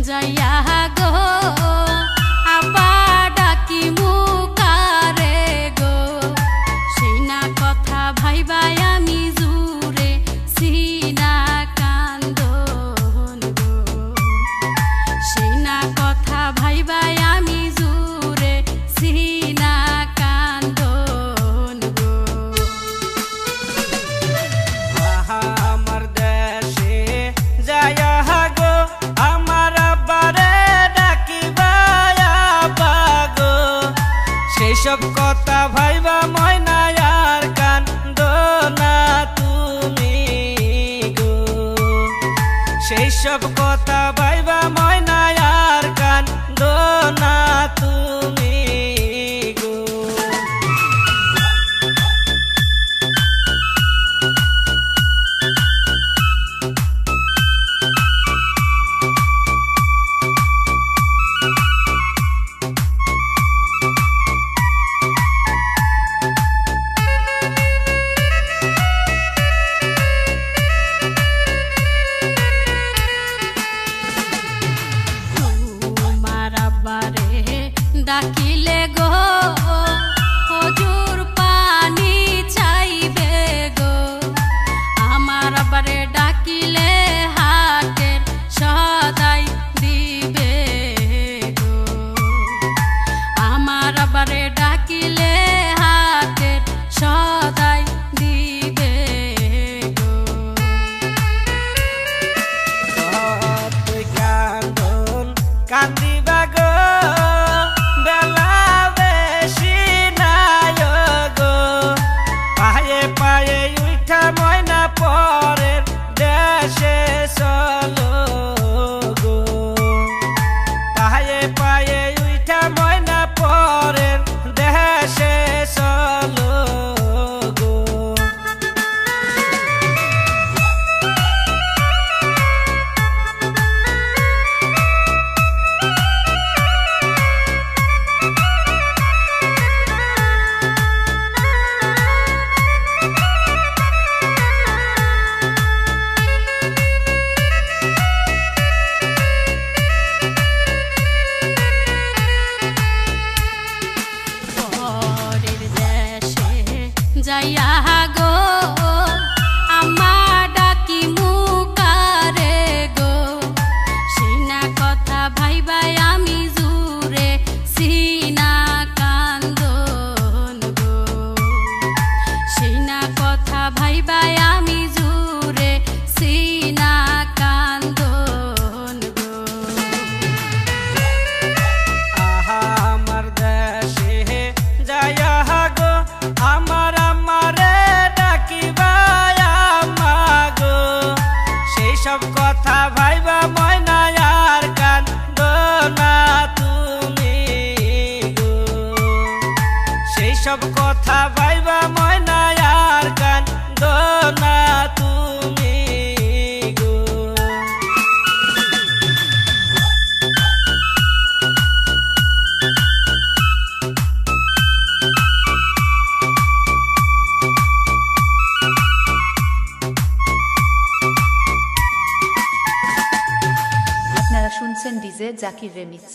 যাইয়া গো আপা ডাকি মুকারে গো সেই না কথা ভাইবাই আমি জুরে সিনা কান্দন গো সেই না কথা ভাইবাই আমি জুরে সিনা কান্দন গো আমার দেশে যাইয়া গো আমার আব্বারে ডাকিবাই আব্বা গো সেই সব কথা ভাইবা ময়না আর কান্দো না তুমি গো সেই সব কথা ভাইবা ময়না আর কান্দো না তুমি গো ডাকিলে গো হুজুর পানি চাইবে গো আমার আবারে ডাকিলে হাতের সদাই দিবে গো আমার আবারে ডাকিলে হাতের সদাই দিবে গো তুই কান্দন কান্দিবা গো ময়না পরের দেশে চলো গো পায়ে পায়ে উঠা ময়না পরের দেশে চলো গো যাইয়া গো আমা ডাকি মুকারে গো সেই না কথা ভাইবাই আমি জুরে সিনা কান্দন গো সেই না কথা ভাইবাই আমি জুরে সিনা কান্দন গো আহা আমার দেশে যাইয়া গো আমার সব কথা ভাইবা ময়না আর কান্দো না তুমি গো সেই সব কথা ভাইবা ময়না আর কান্দো না তুমি গো আপনারা শুনছেন ডিজে জাকির রেমিক্স।